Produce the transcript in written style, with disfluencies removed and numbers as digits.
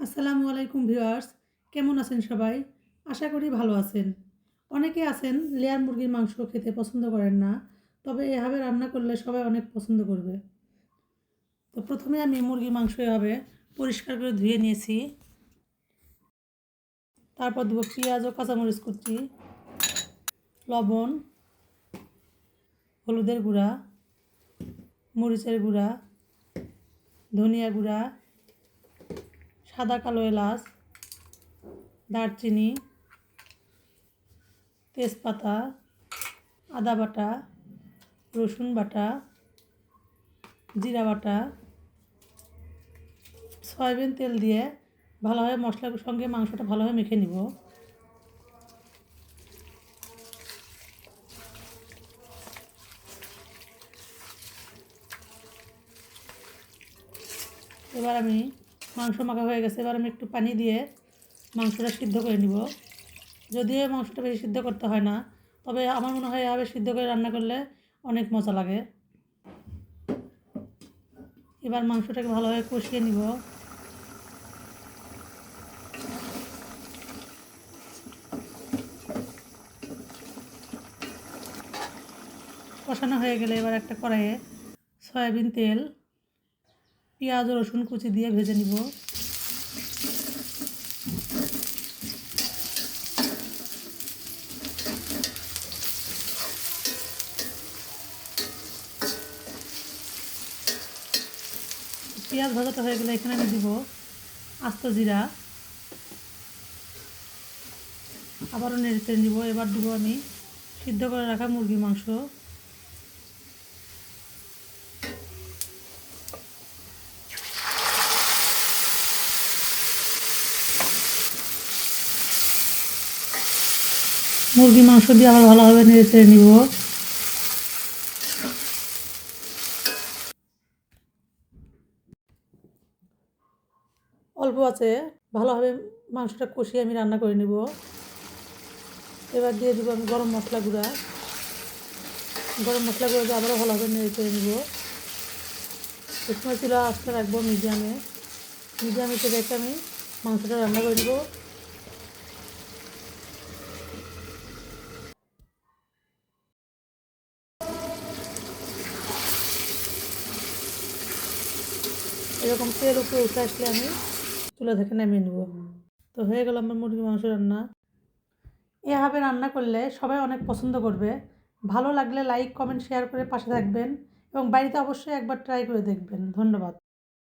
আসসালামু আলাইকুম ভিউয়ার্স, কেমন আছেন সবাই? আশা করি ভালো আছেন। অনেকে আছেন লেয়ার মুরগির মাংস খেতে পছন্দ করেন না, তবে এভাবে রান্না করলে সবাই অনেক পছন্দ করবে। তো প্রথমে আমি মুরগির মাংস এভাবে পরিষ্কার করে ধুয়ে নিয়েছি। তারপর দেবো পেঁয়াজ ও কাঁচামরিচ কুচি, লবণ, হলুদের গুঁড়া, মরিচের গুঁড়া, ধনিয়া গুঁড়া, সাদা কালো এলাচ, দারচিনি, তেজপাতা, আদা বাটা, রসুন বাটা, জিরা বাটা, সয়াবিন তেল দিয়ে ভালোভাবে মশলার সঙ্গে মাংসটা ভালোভাবে মেখে নিব। এবার আমি মাংস মাখা হয়ে গেছে, এবার আমি একটু পানি দিয়ে মাংসটা সিদ্ধ করে নিব। যদিও মাংসটা বেশি সিদ্ধ করতে হয় না, তবে আমার মনে হয় এভাবে সিদ্ধ করে রান্না করলে অনেক মজা লাগে। এবার মাংসটাকে ভালোভাবে কষিয়ে নিব। কষানো হয়ে গেলে এবার একটা কড়াইয়ে সয়াবিন তেল, পেঁয়াজ ও রসুন কুচি দিয়ে ভেজে নিব। পেঁয়াজ ভাজাটা হয়ে গেলে এখানে আমি দিব আস্ত জিরা, আবারও নেড়ে চেড়ে নিব। এবার দিব আমি সিদ্ধ করে রাখা মুরগির মাংস। মুরগির মাংস দিয়ে আবার ভালোভাবে নেড়ে চেড়ে নিব। অল্প আছে ভালোভাবে মাংসটা কষিয়ে আমি রান্না করে নিব। এবার দিয়ে দিব আমি গরম মশলা গুঁড়া। গরম মশলা গুঁড়ো দিয়ে আবারও ভালোভাবে নেড়ে চেড়ে নিব। এ সময় চুলা আঁচটা রাখবো মিডিয়ামে রেখে আমি মাংসটা রান্না করে নিব। এরকম তেল উপরে উঠে আসলে আমি চুলা থেকে নামিয়ে নেব। তো হয়ে গেল আমার মুরগির মাংস রান্না। এভাবে রান্না করলে সবাই অনেক পছন্দ করবে। ভালো লাগলে লাইক, কমেন্ট, শেয়ার করে পাশে থাকবেন এবং বাড়িতে অবশ্যই একবার ট্রাই করে দেখবেন। ধন্যবাদ।